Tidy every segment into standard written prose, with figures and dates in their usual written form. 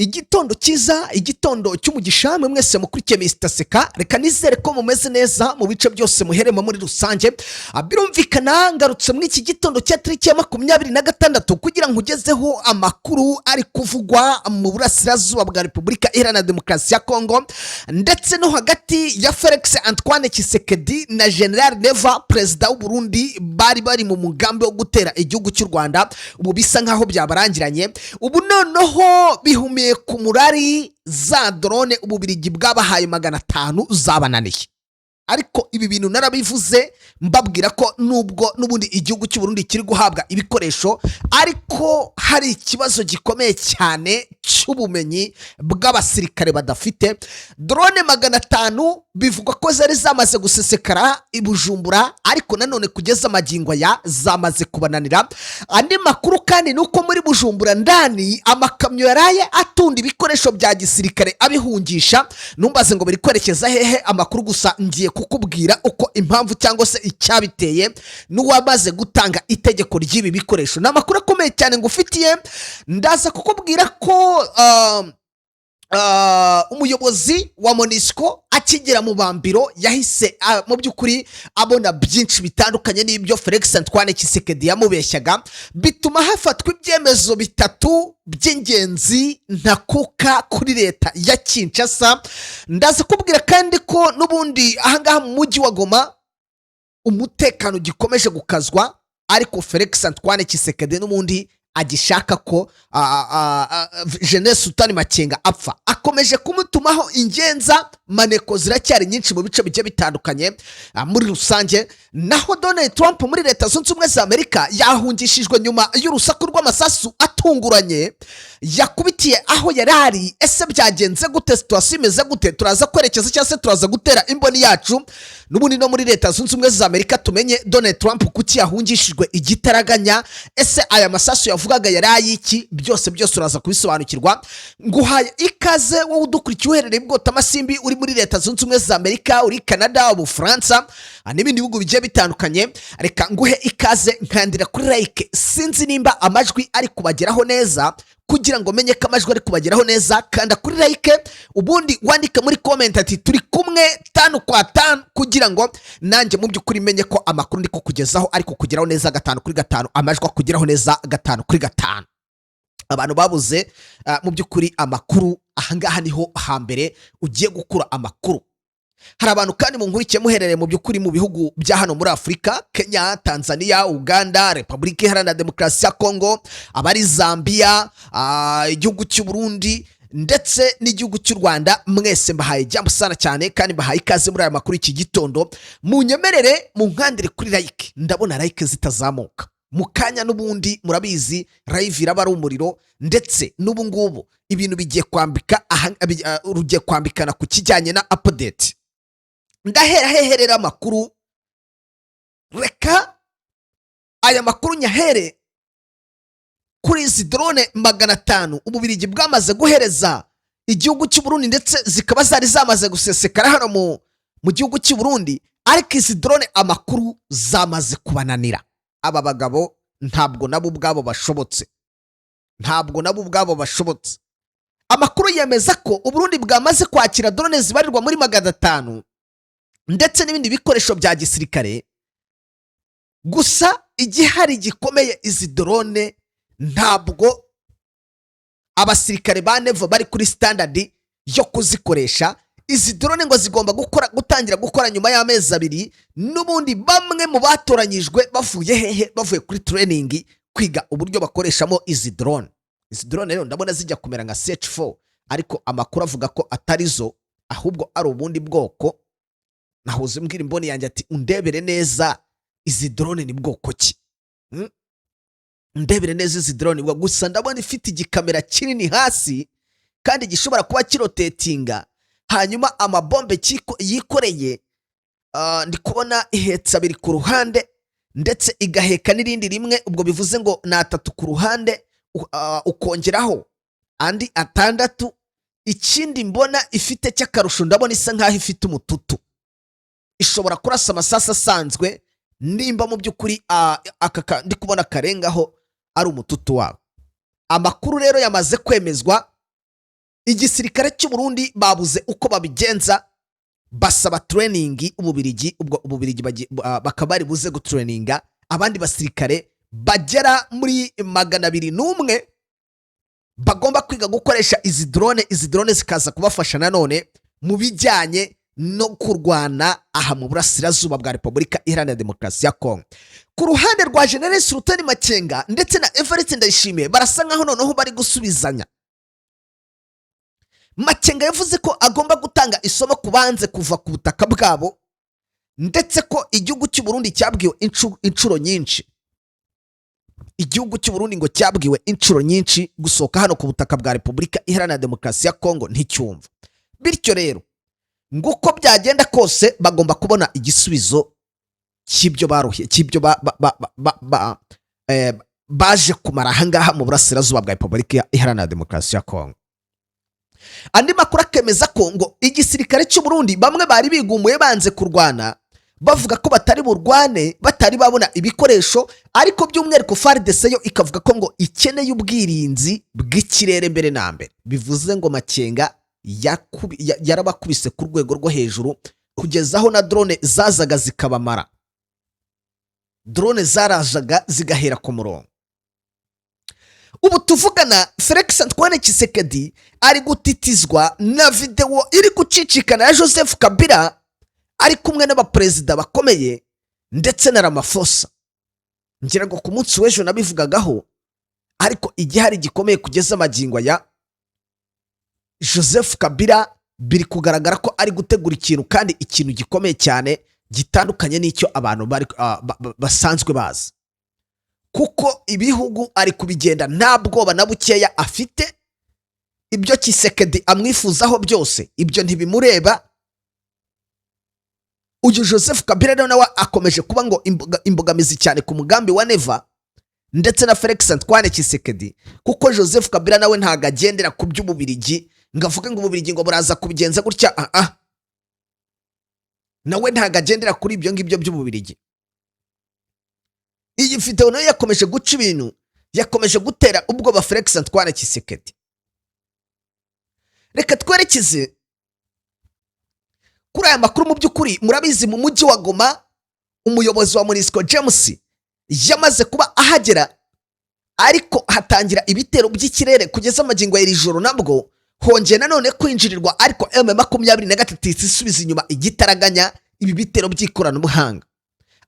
Igitondo cyiza, igitondo cy'umugisha mwe mwese mukurikiye Mr Seka. Reka nizere ko mumeze neza mu bice byose muheremo muri rusange. Birumvikana ngarutse muri iki gitondo cya tariki ya 26 kugira ngo ugezeho amakuru ari kuvugwa mu burasirazuba bwa Repubulika Iharanira Demokarasi ya Kongo ndetse no hagati ya Felix Antoine Tshisekedi na General Neva Perezida w'u Burundi bari mu mugambi wo gutera igihugu cy'u Rwanda. Ubu bisa nkaho byabarangiranye. Ubu noneho bihumiye ku murari za drone Ububirigi bwabahaye 500 zabananiye. Ariko ibi bintu narabivuze mbabwira ko nubwo nubundi igihugu cy'u Burundi kiri guhabwa ibikoresho, ariko hari ikibazo gikomeye cyane cy'ubumenyi bw'abasirikare badafite. Drone 500 bivugwa ko zari zamaze gusesekara i Bujumbura, ariko nanone kugeza magingo ya zamaze kubananira. Andi makuru kandi nuko muri Bujumbura ndani amakamyo yaraye atunda ibikoresho bya gisirikare abihungisha. Numbaze ngo biri kwerekeza hehe, amakuru gusa ngiye kukubwira uko impamvu cyangwa se icyabiteye n'uwamaze gutanga itegeko ry'ibi bikoresho. Namakuru akomeye cyane ngufitiye, ndaza kukubwira ko umuyobozi wa Monisco akigera mu bambiro yahise mu byukuri abona byinshi bitandukanye n'ibyo Felix Antoine Tshisekedi yamubeshyaga, bituma hafatwa ibyemezo bitatu by'ingenzi ntakuka kuri leta ya Kinshasa. Ndaza kubwira kandi ko nubundi ahangaha mu mujyi wa Goma umutekano gikomeje gukazwa, ariko Felix Antoine Tshisekedi n'umundi agishaka ko Jeunesse Sultan Makenga apfa. Akomeje kumutumaho ingenza, maneko ziracyari nyinshi mu bice bigiye bitandukanye muri rusange. Naho Donald Trump muri Leta Zunze Ubumwe za Amerika yahungishijwe nyuma y'urusaku rw'amasasu atunguranye yakubitiye aho yarari. Ese byagenze gute? Situation imeze gute? Turaza kwerekeza cyangwa se turaza gutera imboni yacu n'ubundi no muri Leta Zunze Ubumwe za Amerika tumenye Donald Trump kuki yahungishijwe igitaraganya. Ese aya masasu yavugaga yarayi iki? Byose uraza kubisobanukirwa. Nguhaye ikaze wowe udukurikiye uherereye bwota amasimbi uri muri Leta Zunze Ubumwe za Amerika, uri Canada, u Bufaransa n'ibindi bihugu bigiye bitandukanye. Reka nguhe ikaze, nkandira kuri like. Sinzi nimba amajwi ari kubageraho neza. Kugira ngo menye ko amajwi ari kubageraho neza, kanda kuri like, ubundi wandike muri comment ati turi kumwe 5 kwa 5, kugira ngo nanjye mu byukuri menye ko amakuru ndi kukugezaho ariko kugeraho neza 5 kuri 5, amajwi akugeraho neza 5 kuri 5. Abantu babuze mu byukuri amakuru, ahangaha niho hambere ugiye gukura amakuru. Hari abantu kandi munkurikiye muherereye mu byukuri mu bihugu bya hano muri Afrika: Kenya, Tanzania, Uganda, Repubulika Iharanira Demokarasi ya Kongo, abari Zambia, igihugu cy'u Burundi ndetse n'igihugu cy'u Rwanda. Mwese mbahaye jambo sana cyane kandi mbahaye ikaze muri aya makuru iki gitondo. Munyemerere mu nkandire kuri like, ndabona like zitazamuka mukanya. N'ubundi murabizi live iraba ari umuriro, ndetse n'ubu ngubu ibintu bigiye kwambika rugiye kwambikana ku kijyanye na update. Ndahera heherera amakuru. Reka aya makuru nyahere kuri izi drone 500 Ububirigi bwamaze guhereza igihugu cy'u Burundi, ndetse zikaba zari zamaze gusesekara hano mu gihugu cy'u Burundi. Ariko izi drone amakuru zamaze kubananira. Aba bagabo ntabwo nabo ubwabo bashobotse. Amakuru yemeza ko Uburundi bwamaze kwakira drone zibarirwa muri 500 ndetse n'ibindi bikoresho bya gisirikare. Gusa igihari gikomeye, izi drone ntabwo abasirikare ba Nevo bari kuri standard yo kuzikoresha. Izi drone ngo zigomba gutangira gukora nyuma y'amezi 2. N'ubundi bamwe mu batoranyijwe bavuye hehe? Bavuye kuri training kwiga uburyo bakoreshamo izi drone. Izi drone rero ndabona zijya kumera nka CH4, ariko amakuru avuga ko atarizo, ahubwo ari ubundi bwoko. Nahoze mbwira imboni yanjye ati undebere neza izi drone ni bwoko ki? Ndebere neza izi drone. Gusa ndabona ifite igikamera kinini hasi kandi gishobora kuba kirotatinga, hanyuma amabombe yikoreye ndi kubona ihetsa 2 ku ruhande ndetse igaheka n'irindi rimwe. Ubwo bivuze ngo na 3 ku ruhande, ukongeraho andi 6. Ikindi mbona ifite cy'akarusho, ndabona isa nkaho ifite umututu. Ishobora kurasa amasasa asanzwe, nimba mu byukuri ndi kubona karengaho ari umututu wabo. Amakuru rero yamaze kwemezwa igisirikare cy'u Burundi babuze uko babigenza, basaba training ububirigi, ubwo ububirigi bakaba bari buze gutraininga abandi basirikare bagera muri 201 bagomba kwiga gukoresha izi drone zikaza kubafasha nanone mu bijyanye no kurwana aha mu burasirazuba bwa Repubulika Iharanira Demokarasi ya Kongo. Ku ruhande rwa General Sultan Makenga ndetse na Evariste Ndayishimiye barasa nkaho noneho bari gusubizanya. Makenga yavuze ko agomba gutanga isomo kubanze kuva ku butaka bwabo, ndetse ko igihugu cy'u Burundi cyabwiwe inshuro nyinshi, igihugu cy'u Burundi ngo cyabwiwe inshuro nyinshi gusohoka hano ku butaka bwa Repubulika Iharanira Demokarasi ya Kongo nticyumva. Bityo rero nguko byagenda kose bagomba kubona igisubizo cy'ibyo baruhiye, cy'ibyo baje kumara ahangaha mu burasirazuba bwa Repubulika Iharanira Demokarasi ya Kongo. Andi makuru akemeza ko ngo igisirikare cy'u Burundi bamwe bari bigumuye banze kurwana, bavuga ko batari burwane batari babona ibikoresho, ariko by'umwihariko FARDC yo ikavuga ko ngo ikeneye ubwirinzi bw'ikirere mbere na mbere. Bivuze ngo Makenga yarabakubise ku rwego rwo hejuru kugeza aho na drone zazaga zikabamara, drone zarajaga zigahera ku murongo. Ubu tuvugana Felix Antoine Tshisekedi ari gutitizwa na video iri gucicikana ya Joseph Kabila ari kumwe n'abaperezida bakomeye ndetse na Ramaphosa. Ngira ngo ku munsi w'ejo nabivugagaho, ariko igihari gikomeye kugeza magingo ya Joseph Kabila biri kugaragara ko ari gutegura ikintu, kandi ikintu gikomeye cyane gitandukanye n'icyo abantu basanzwe bazi, kuko ibihugu ari kubigenda nta bwoba na bukeya afite. Ibyo Tshisekedi amwifuzaho byose ibyo ntibimureba. Uyu Joseph Kabila nawe akomeje kuba ngo imbogamizi cyane ku mugambi wa Neva ndetse na Felix Antoine Tshisekedi, kuko Joseph Kabila nawe ntago agendera ku by'ububirigi ngo avuge ngo ububirigi ngo buraza kubigenza gutya. Nawe ntago agendera kuri ibyo ngibyo by'ububirigi. Iyi video nayo yakomeje guca ibintu, yakomeje gutera ubwoba Felix Antoine Tshisekedi. Reka twerekeze kuri aya makuru. Mu by'ukuri murabizi mu mujyi wa Goma umuyobozi wa MONUSCO James yamaze kuba ahagera, ariko hatangira ibitero by'ikirere kugeza magingo ya iri joro nabwo hongeye nanone kwinjirirwa, ariko M23 isubiza inyuma igitaraganya ibi bitero by'ikoranabuhanga.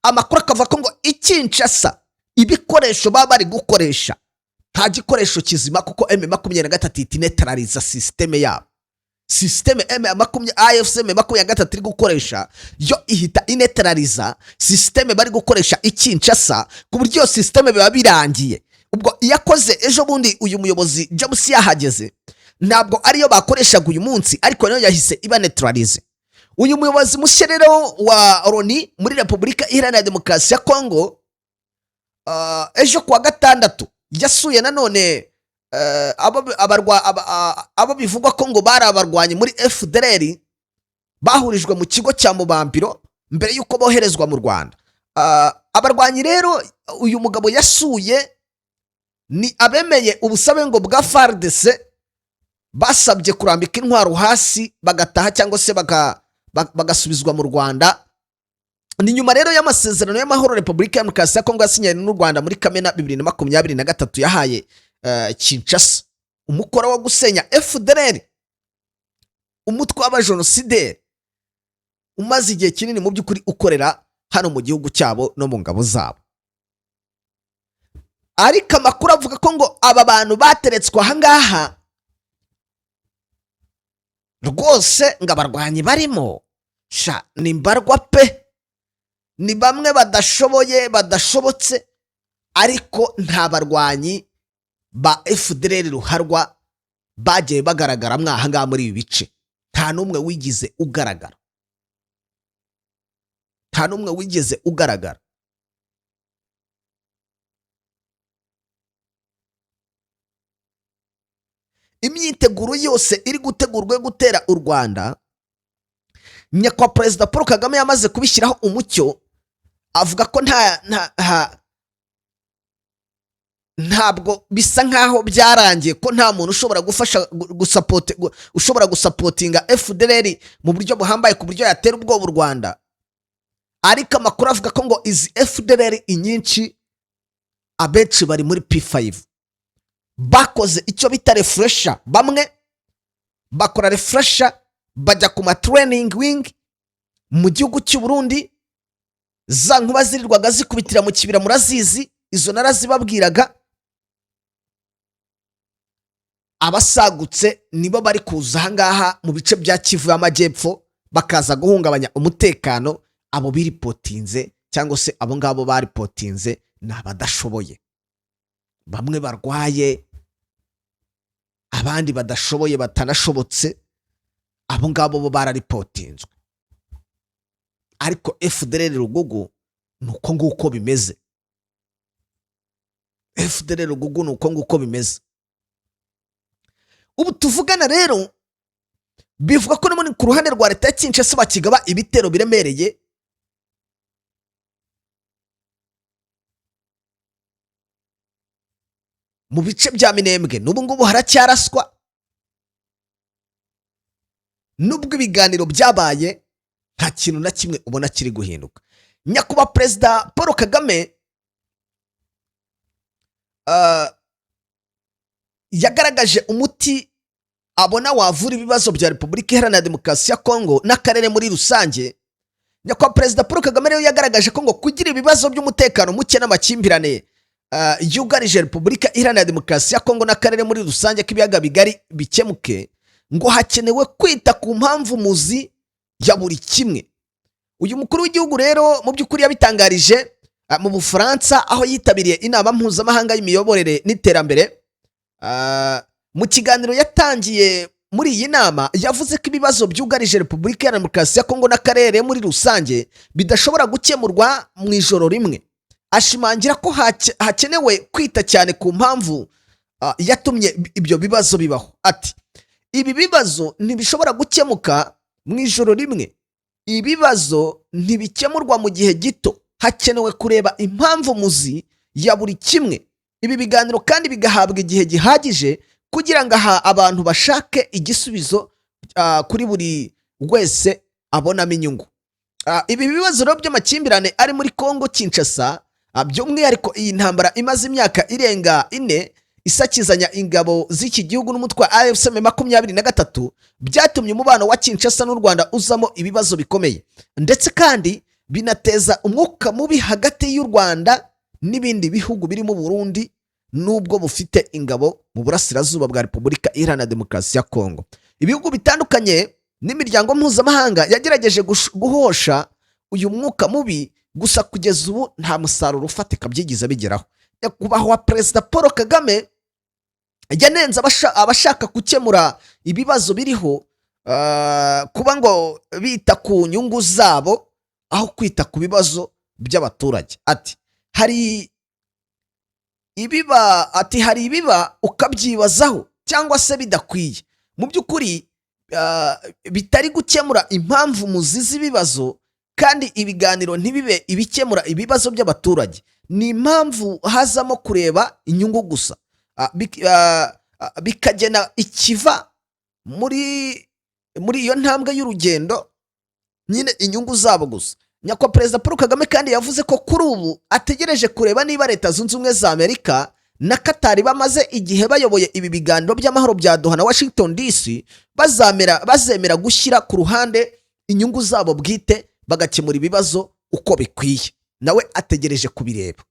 Amakuru akavuga ko ngo Kinshasa ibikoresho baba bari gukoresha nta gikoresho kizima, kuko M23 itinetraliza systeme yabo. Systeme AFC M23 iri gukoresha yo ihita inetraliza systeme bari gukoresha Kinshasa, ku buryo systeme biba birangiye. Ubwo yakoze ejo bundi uyu muyobozi James yahageze, ntabwo ariyo bakoreshaga uyu munsi, ariko nayo yahise iba neutralize. Uyu muyobozi mushyerero wa Roni muri Repubulika Iharanira Demokarasi ya Kongo ejo kuwa gatandatu yasuye nanone abo bivugwa ko ngo bari abarwanyi muri FDLR bahurijwe mu kigo cya Mubambiro mbere yuko boherezwa mu Rwanda. Abarwanyi rero uyu mugabo yasuye ni abemeye ubusabe ngo bwa FARDC, basabye kurambika intwaro hasi bagataha cyangwa se bagasubizwa mu Rwanda. Ni nyuma rero y'amasezerano y'amahoro Repubulika ya Demokarasi ya Kongo yasinyanye n'u Rwanda muri Kamena 2023 yahaye Kinshasa umukoro wo gusenya FDLR, umutwe w'abajenosideri umaze igihe kinini mu by'ukuri ukorera hano mu gihugu cyabo no mu ngabo zabo. Ariko amakuru avuga ko ngo aba bantu bateretswe ahangaha rwose ngo abarwanyi barimo ni mbarwa pe, ni bamwe badashobotse, ariko nta barwanyi ba FDLR ruharwa bagiye bagaragara mwahangaha muri ibi bice. Nta numwe wigeze ugaragara, nta numwe wigeze ugaragara. Imyiteguro yose iri gutegurwa gutera u Rwanda, nyakwa Perezida Paul Kagame yamaze kubishyiraho umucyo, avuga ko ntabwo bisa nkaho byarangiye ko nta muntu ushobora gufasha ushobora gusapotinga FDLR mu buryo buhambaye ku buryo yatera ubwoba u Rwanda. Ariko amakuru avuga ko ngo izi FDLR inyinshi abenshi bari muri P5 bakoze icyo bita refresher, bamwe bakora refresher bajya ku ma training wing mu gihugu cy'u Burundi. Za nkuba zirirwaga zikubitira mu kibira murazizi, izo narazibabwiraga. Abasagutse nibo bari kuza ahangaha mu bice bya Kivu y'Amajyepfo bakaza guhungabanya umutekano. Abo biripotinze cyangwa se abo ngabo baripotinze ni abadashoboye, bamwe barwaye, abandi badashoboye batanashobotse, abo ngabo bo bararipotinzwe. Ariko FDLR Rugugu nuko nguko bimeze. FDLR Rugugu nuko nguko bimeze. Ubu tuvugana rero bivuga ko no ku ruhande rwa leta ya Kinshasa bakigaba ibitero biremereye mu bice bya Minembwe. N'ubu ngubu haracyaraswa, nubwo ibiganiro byabaye nta kintu na kimwe ubona kiri guhinduka. Nyakuba Perezida Paul Kagame yagaragaje umuti abona wavura ibibazo bya Repubulika Iharanira Demokarasi ya Kongo n'akarere muri rusange. Nyakwa Perezida Paul Kagame rero yagaragaje ko ngo kugira ibibazo by'umutekano muke n'amakimbirane yugarije Repubulika Iharanira Demokarasi ya Kongo n'akarere muri rusange k'ibiyaga bigari bikemuke, ngo hakenewe kwita ku mpamvu muzi ya buri kimwe. Uyu mukuru w'igihugu rero mu by'ukuri yabitangarije mu Bufaransa aho yitabiriye inama mpuzamahanga y'imiyoborere n'iterambere. Mu kiganiro yatangiye muri iyi nama yavuze ko ibibazo byugarije Repubulika ya Demokarasi ya Kongo n'akarere muri rusange bidashobora gukemurwa mu ijoro rimwe. Ashimangira ko hakenewe kwita cyane ku mpamvu yatumye ibyo bibazo bibaho. Ati ibi bibazo ntibishobora gukemuka mu ijoro rimwe, ibibazo ntibikemurwa mu gihe gito, hakenewe kureba impamvu muzi ya buri kimwe. Ibi biganiro kandi bigahabwa igihe gihagije kugira ngo abantu bashake igisubizo kuri buri wese abonamo inyungu. Ibi bibazo rero by'amakimbirane ari muri Kongo Kinshasa, by'umwihariko iyi ntambara imaze imyaka irenga 4 isakizanya ingabo z'iki gihugu n'umutwe wa AFC M23, byatumye umubano wa Kinshasa n'u Rwanda uzamo ibibazo bikomeye, ndetse kandi binateza umwuka mubi hagati y'u Rwanda n'ibindi bihugu birimo Burundi nubwo bufite ingabo mu burasirazuba bwa Repubulika Iharanira Demokarasi ya Kongo. Ibihugu bitandukanye n'imiryango mpuzamahanga yagerageje guhosha uyu mwuka mubi, gusa kugeza ubu nta musaruro ufatika byigize bigeraho. Nyakubahwa Perezida Paul Kagame yanenze abashaka gukemura ibibazo biriho kuba ngo bita ku nyungu zabo aho kwita ku bibazo by'abaturage. Ati hari ibiba ukabyibazaho cyangwa se bidakwiye, mu by'ukuri bitari gukemura impamvu muzizi ibibazo, kandi ibiganiro ntibibe ibikemura ibibazo by'abaturage. Ni impamvu hazamo kureba inyungu gusa, bikagena ikiva muri iyo ntambwe y'urugendo, nyine inyungu zabo gusa. Nyakwa Perezida Paul Kagame kandi yavuze ko kuri ubu ategereje kureba niba Leta Zunze Ubumwe za Amerika na Qatar bamaze igihe bayoboye ibi biganiro by'amahoro bya Doha na Washington DC bazemera gushyira ku ruhande inyungu zabo bwite bagakemura ibibazo uko bikwiye. Nawe ategereje kubireba.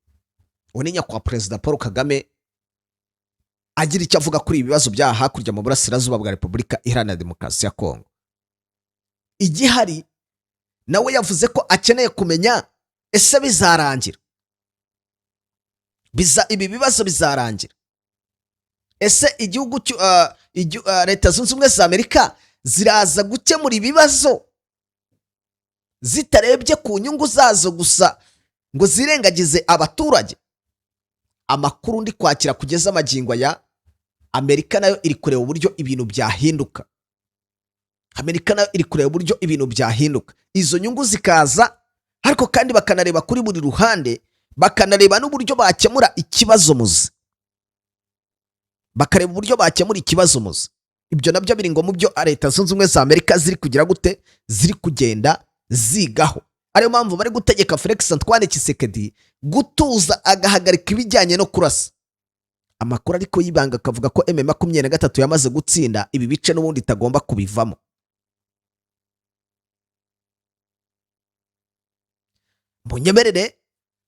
Uwo ni Nyakwa Perezida Paul Kagame agira icyo avuga kuri ibibazo bya hakurya mu burasirazuba bwa Repubulika Iharanira Demokarasi ya Kongo. Igihari nawe yavuze ko akeneye kumenya ese bizarangira, ibi bibazo bizarangira, ese igihugu Leta Zunze Ubumwe za Amerika ziraza gukemura ibibazo zitarebye ku nyungu zazo gusa ngo zirengagize abaturage. Amakuru ndi kwakira kugeza amagingo ya Amerika nayo iri kureba uburyo ibintu byahinduka. Amerika nayo iri kureba uburyo ibintu byahinduka, izo nyungu zikaza, ariko kandi bakanareba kuri buri ruhande, bakanareba n'uburyo bakemura ikibazo muzi. bakareba uburyo bakemura ikibazo muzi. Ibyo nabyo biri ngo mu byo leta zunze ubumwe za Amerika ziri kugira gute, ziri kugenda zigaho. Ariyo mpamvu bari gutegeka Felix Antoine Tshisekedi gutuza agahagarika ibijyanye no kurasa. Amakuru ariko yibanga akavuga ko M23 yamaze gutsinda ibi bice n'ubundi itagomba kubivamo. Munyemerere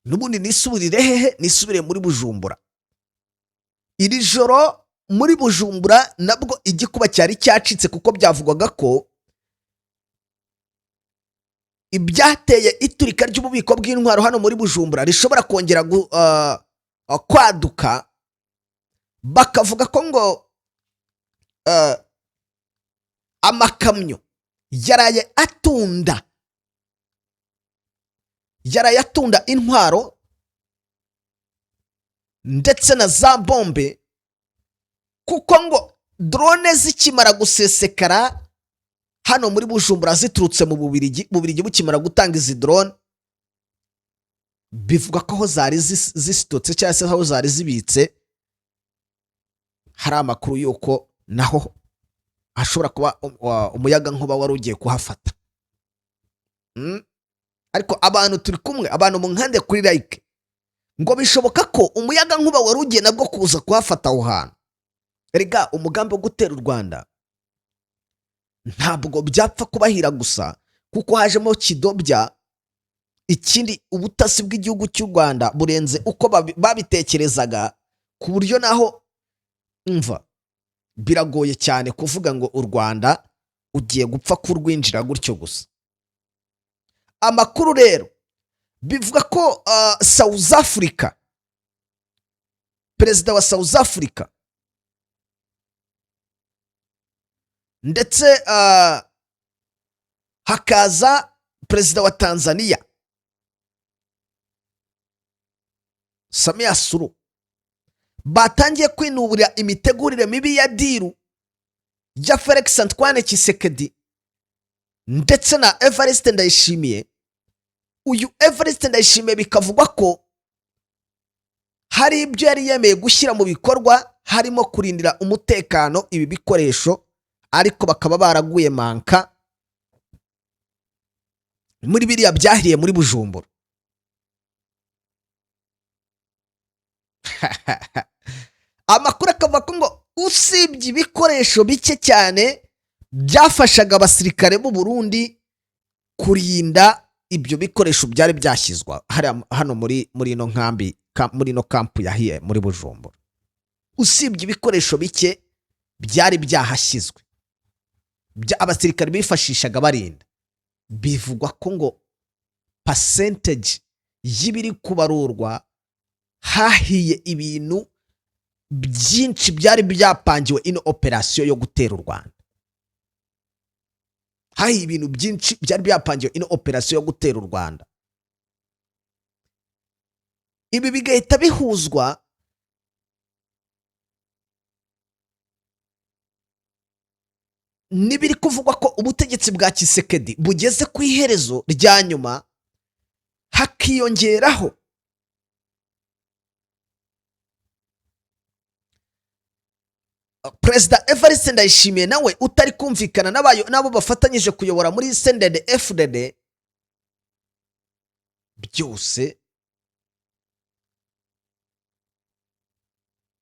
n'ubundi nisubirire hehe, nisubire muri Bujumbura. Iri joro muri Bujumbura nabwo igikuba cyari cyacitse kuko byavugwaga ko ibyateye iturika ry'ububiko bw'intwaro hano muri Bujumbura rishobora kongera kwaduka. Bakavuga ko ngo amakamyo yaraye atunda intwaro ndetse na za bombe, kuko ngo drone zikimara gusesekara hano muri Bujumbura ziturutse mu Bubiligi bukimara gutanga izi drone, bivuga ko aho zari zisitotse cyangwa se aho zari zibitse hari amakuru yuko naho hashobora kuba umuyaga nkuba wari ugiye kuhafata. Ariko abantu turi kumwe, abantu mu nkande kuri like, ngo bishoboka ko umuyaga nkuba wari ugiye nabwo kuza kuhafata aho hantu. Erega umugambi wo gutera u Rwanda ntabwo byapfa kubahira gusa kuko hajemo kidobya. Ikindi, ubutasi bw'igihugu cy'u Rwanda burenze uko babitekerezaga, ku buryo naho umva biragoye cyane kuvuga ngo u Rwanda ugiye gupfa kurwinjira gutyo gusa. Amakuru rero bivuga ko South Africa, perezida wa South Africa ndetse hakaza perezida wa Tanzania Samia Suluhu batangiye kwinuburira imitegurire mibi ya diru ya Felix Antoine Tshisekedi ndetse na Evariste Ndayishimiye. Uyu Evariste Ndayishimiye bikavugwa ko hari ibyo yari yemeye gushyira mu bikorwa, harimo kurindira umutekano ibi bikoresho, ariko bakaba baraguye manka muri biriya byahiriye muri Bujumbura. Amakuru akavuga ko ngo usibye ibikoresho bike cyane byafashaga abasirikare b'u Burundi kurinda ibyo bikoresho byari byashyizwa hano muri ino nkambi, muri ino kampu yahiye muri Bujumbura. Usibye ibikoresho bike byari byahashyizwe abasirikare bifashishaga barinda, bivugwa ko ngo percentage y'ibiri kubarurwa hahiye ibintu byinshi byari byapangiwe ino operation yo gutera u Rwanda. Hahiye ibintu byinshi byari byapangiwe ino operation yo gutera u Rwanda. Ibi bigahita bihuzwa nibiri kuvugwa ko ubutegetsi bwa Tshisekedi bugeze ku iherezo rya nyuma, hakiyongeraho Perezida Evariste Ndayishimiye nawe utari kumvikana nabo bafatanyije kuyobora muri CNDD-FDD. Byose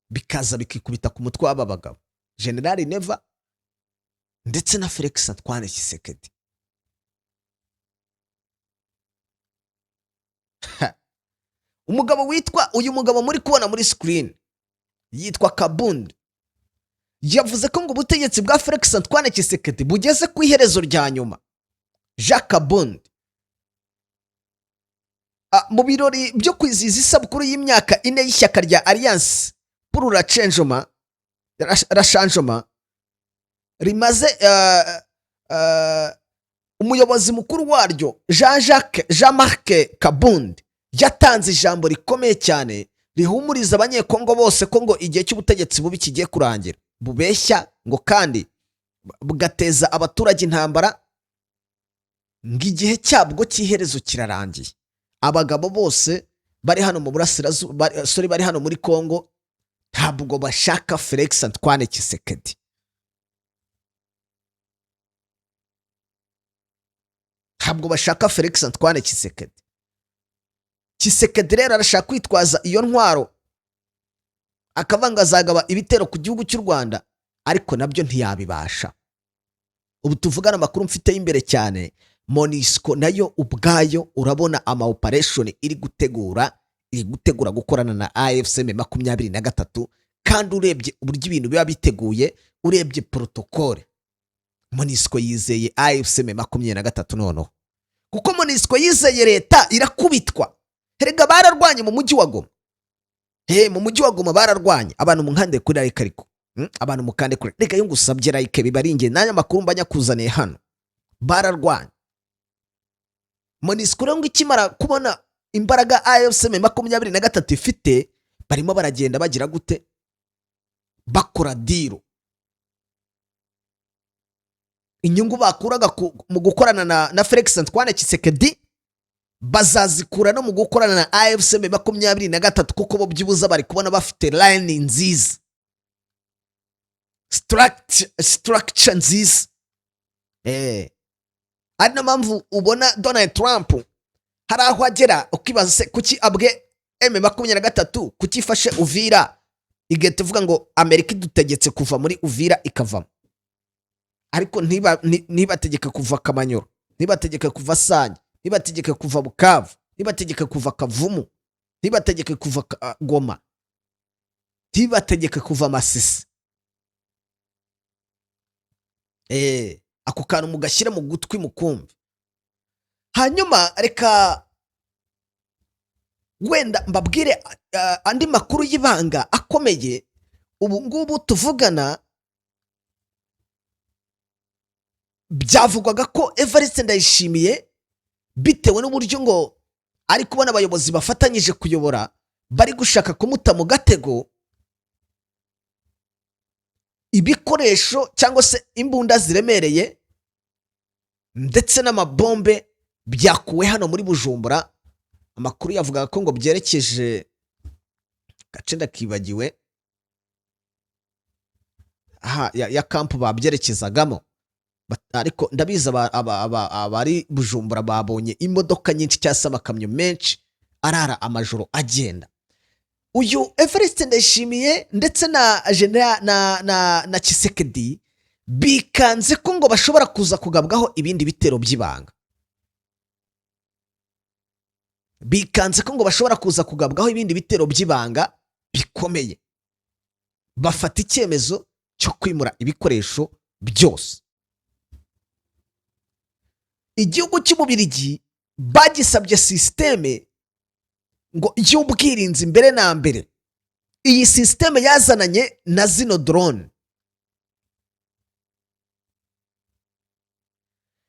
bikaza bikikubita ku mutwe w'aba bagabo, General Neva ndetse na Felix Antoine Tshisekedi. Uyu mugabo muri kubona muri screen yitwa Kabundi, yavuze ko ngo ubutegetsi bwa Felix Antoine Tshisekedi bugeze ku iherezo rya nyuma. Jacques Kabundi mu birori byo kwizihiza isabukuru y'imyaka 4 y'ishyaka rya Alliance pour la Changement rimaze umuyobozi mukuru waryo Jean-Marc Kabundi yatanze ijambo rikomeye cyane rihumuriza abanyekongo bose ko ngo igihe cy'ubutegetsi bubi kigiye kurangira, bubeshya ngo kandi bugateza abaturage intambara, ngo igihe cyabwo cy'iherezo kirarangiye. Abagabo bose bari hano mu burasirazuba, bari hano muri Kongo ntabwo bashaka Felix Antoine Tshisekedi. Ntabwo bashaka Felix Antoine Tshisekedi. Tshisekedi rero arashaka kwitwaza iyo ntwaro akavanga azagaba ibitero ku gihugu cy'u Rwanda, ariko nabyo ntiyabibasha. Ubu tuvugana amakuru mfite imbere cyane, MONUSCO nayo ubwayo urabona ama operation iri gutegura gukorana na AFC 23, kandi urebye uburyo ibintu biba biteguye, urebye protocole, MONUSCO yizeye AFC 23 noneho, kuko MONUSCO yizeye leta irakubitwa. Herega bararwanye mu mujyi wa Goma. Mu mujyi wa Goma bararwanye abantu mu nkande kuri like, ariko abantu mukande kuri reka yo ngusabye like bibaringe nanya makuru mbanya kuzaniye hano. Bararwanye. MONUSCO ngo ikimara kubona imbaraga AFC 23 ifite, barimo baragenda bagira gute, bakora diro. Inyungu bakuraga mu gukorana na Felix Antoine Tshisekedi bazazikura no mu gukorana na AFC 23, kuko bo byibuza bari kubona bafite line nziza, structure nziza. Ari na mpamvu ubona Donald Trump hari aho agera ukibaza se kuki abwe M23 kukifashe Uvira, igahita ivuga ngo Amerika idutegetse kuva muri Uvira ikavamo, ariko ntibategeka kuva Kamanyoro, ntibategeka kuva Sanye, ntibategeka kuva Bukavu, ntibategeka kuva Kavumu, ntibategeka kuva Goma, ntibategeka kuva Masisi. Ako kantu mugashyira mu gutwi mukumve. Hanyuma reka wenda mbabwire andi makuru y'ibanga akomeye. Ubu ngubu tuvugana byavugwaga ko Evariste Ndayishimiye, bitewe n'uburyo ngo ari kubona abayobozi bafatanyije kuyobora bari gushaka kumuta mu gatego, ibikoresho cyangwa se imbunda ziremereye ndetse n'amabombe byakuwe hano muri Bujumbura. Amakuru yavugaga ko ngo byerekeje gace ndakibagiwe ya kampu babyerekezagamo, ariko ndabiza abari Bujumbura babonye imodoka nyinshi cyangwa amakamyo menshi arara amajoro agenda. Uyu Evariste Ndayishimiye ndetse na General na Tshisekedi bikanze ko ngo bashobora kuza kugabwaho ibindi bitero by'ibanga. Bikanze ko ngo bashobora kuza kugabwaho ibindi bitero by'ibanga bikomeye. Bafata icyemezo cyo kwimura ibikoresho byose. Igihugu cy'Ububirigi bagisabye systeme ngo y'ubwirinzi mbere na mbere. Iyi systeme yazananye na zino drone,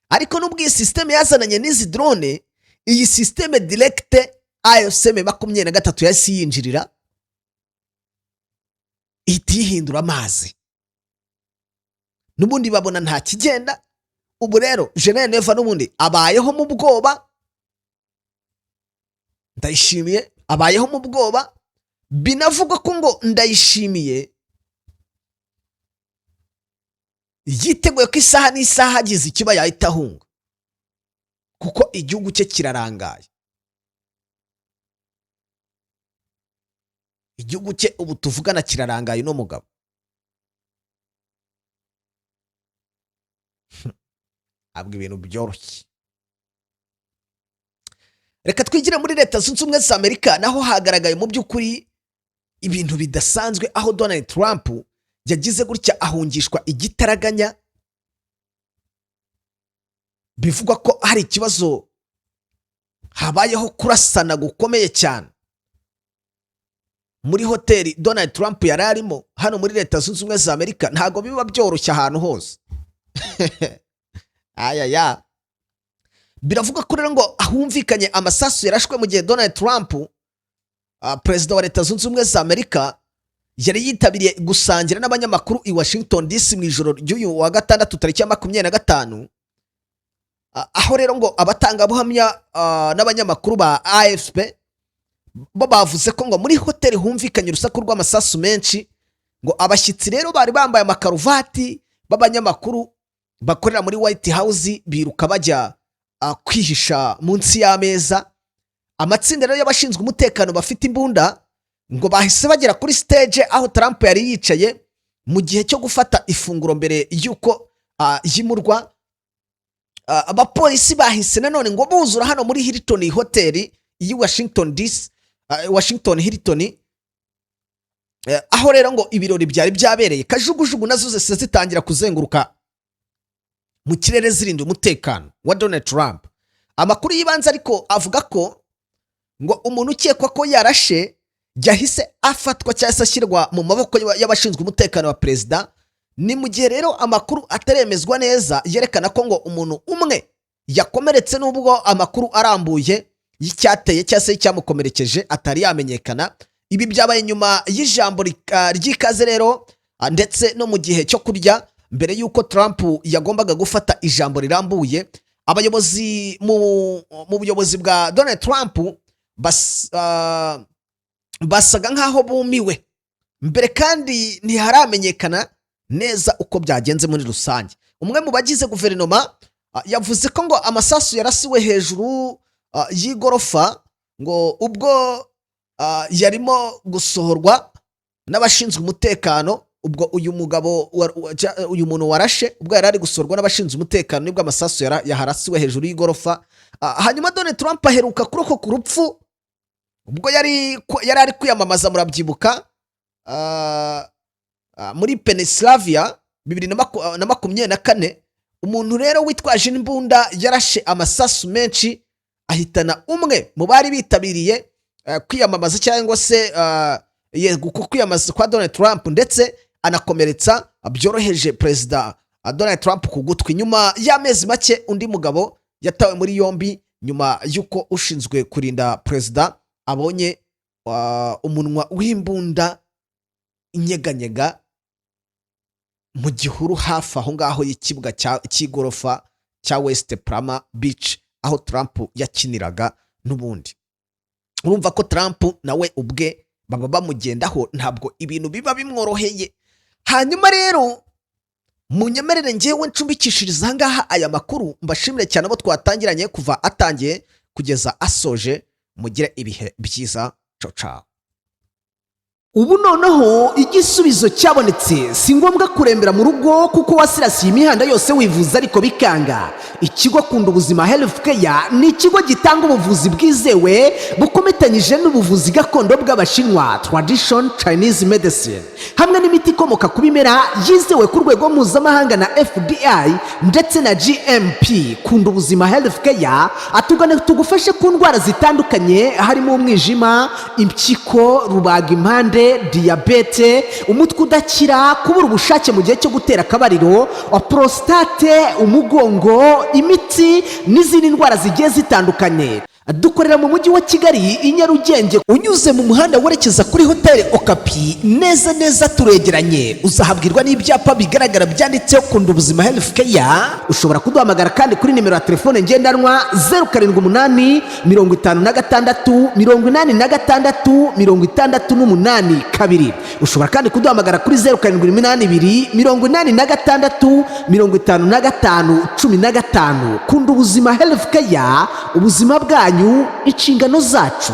ariko nubwo iyi systeme yazananye n'izi drone, iyi systeme direct AFC 23 yasi yinjirira ihindura amazi. Nubundi babona nta kigenda. Ubu rero General Neva nubundi abayeho mu bwoba. Ndayishimiye abayeho mu bwoba. Binavuga ko ngo Ndayishimiye yiteguye ko isaha n'isaha agize ikiba yahita ahunga, kuko igihugu cye kirarangaye. Igihugu cye ubu tuvugana kirarangaye no mugabo. Abwo ibintu byoroshye. Reka twigire muri Leta Zunze Ubumwe za Amerika, naho hagaragaye mu by'ukuri ibintu bidasanzwe, aho Donald Trump yagize gutya ahungishwa igitaraganya. Bivugwa ko hari ikibazo, habayeho kurasana gukomeye cyane muri hoteli Donald Trump yari arimo hano muri Leta Zunze Ubumwe za Amerika. Ntago biba byoroshye ahantu hose. Ayaya, biravuga ko rero ngo ahumvikanye amasasu yarashwe mu gihe Donald Trump, perezida wa Leta Zunze Ubumwe za Amerika, yari yitabiriye gusangira n'abanyamakuru i Washington DC mu ijoro ry'uyu wa gatandatu tariki ya 25. Aho rero ngo abatangabuhamya n'abanyamakuru ba AFP bo bavuze ko ngo muri hoteli humvikanye urusaku rw'amasasu menshi, ngo abashyitsi rero bari bambaye amakaruvati b'abanyamakuru bakorera muri White House biruka bajya kwihisha munsi y'ameza. Amatsinda rero y'abashinzwe umutekano bafite imbunda ngo bahise bagera kuri stage aho Trump yari yicaye mu gihe cyo gufata ifunguro mbere y'uko yimurwa. Abapolisi bahise nanone ngo buzura hano muri Hilton Hotel i Washington Hilton, aho rero ngo ibirori byari byabereye. Kajugujugu nazo zose zitangira kuzenguruka mu kirere zirinda umutekano wa Donald Trump. Amakuru y'ibanze ariko avuga ko ngo umuntu ukekwa ko yarashe yahise afatwa cyangwa se ashyirwa mu maboko y'abashinzwe umutekano wa perezida. Ni mu gihe rero amakuru ataremezwa neza yerekana ko ngo umuntu umwe yakomeretse n'ubwo amakuru arambuye y'icyateye cyangwa se icyamukomerekeje atari yamenyekana. Ibi byabaye nyuma y'ijambo ry'ikaze rero ndetse no mu gihe cyo kurya mbere y'uko Trump yagombaga gufata ijambo rirambuye. Abayobozi mu buyobozi bwa Donald Trump basaga nkaho bumiwe mbere kandi ntiharamenyekana neza uko byagenze muri rusange. Umwe mu bagize guverinoma yavuze ko ngo amasasu yarasiwe hejuru y'igorofa ngo ubwo yarimo gusohorwa n'abashinzwe umutekano. Ubwo uyu muntu warashe ubwo yari ari gusohorwa n'abashinzwe umutekano nibwo amasasu yaharasiwe hejuru y'igorofa. Hanyuma Donald Trump aheruka kuroko ku rupfu ubwo yari ari kwiyamamaza, murabyibuka, muri Pennsylvania 2024. Umuntu rero witwaje imbunda yarashe amasasu menshi ahitana umwe mu bari bitabiriye kwiyamamaza cyangwa se kwiyamamaza kwa Donald Trump, ndetse anakomeretsa byoroheje perezida Donald Trump ku gutwi. Nyuma y'amezi make undi mugabo yatawe muri yombi nyuma y'uko ushinzwe kurinda perezida abonye umunwa w'imbunda inyeganyega mu gihuru hafi aho ngaho y'ikibuga cy'igorofa cya West Palm Beach aho Trump yakiniraga. N'ubundi urumva ko Trump nawe ubwe baba bamugendaho, ntabwo ibintu biba bimworoheye. Hanyuma rero munyemerere ngewe ncumbikishiriza ahangaha aya makuru, mbashimire cyane abo twatangiranye kuva atangiye kugeza asoje. Mugire ibihe byiza, ciao. Ubu noneho igisubizo cyabonetse, si ngombwa kurembera mu rugo kuko wasirasiye imihanda yose wivuza ariko bikanga. Ikigo Kunda Ubuzima Healthcare ni ikigo gitanga ubuvuzi bwizewe bukometanyije n'ubuvuzi gakondo bw'Abashinwa, Tradition Chinese Medicine, hamwe n'imiti ikomoka ku bimera yizewe ku rwego mpuzamahanga na FDI ndetse na GMP. Kunda Ubuzima Healthcare atugane tugufashe ku ndwara zitandukanye harimo umwijima, impyiko, rubagimpande, diyabete, umutwe udakira, kubura ubushake mu gihe cyo gutera akabariro, prostate, umugongo, imitsi n'izindi ndwara zigiye zitandukanye. Dukorera mu mujyi wa Kigali i Nyarugenge, unyuze mu muhanda werekeza kuri Hotel Okapi. Neza turegeranye, uzahabwirwa n'ibyapa bigaragara byanditseho Kunda Ubuzima Healthcare. Ushobora kuduhamagara kandi kuri nimero ya telefone ngendanwa 078 56 86 68 Ushobora kandi kuduhamagara kuri 0782 86 55 15. Kunda Ubuzima Healthcare, ubuzima bwanyu inshingano zacu.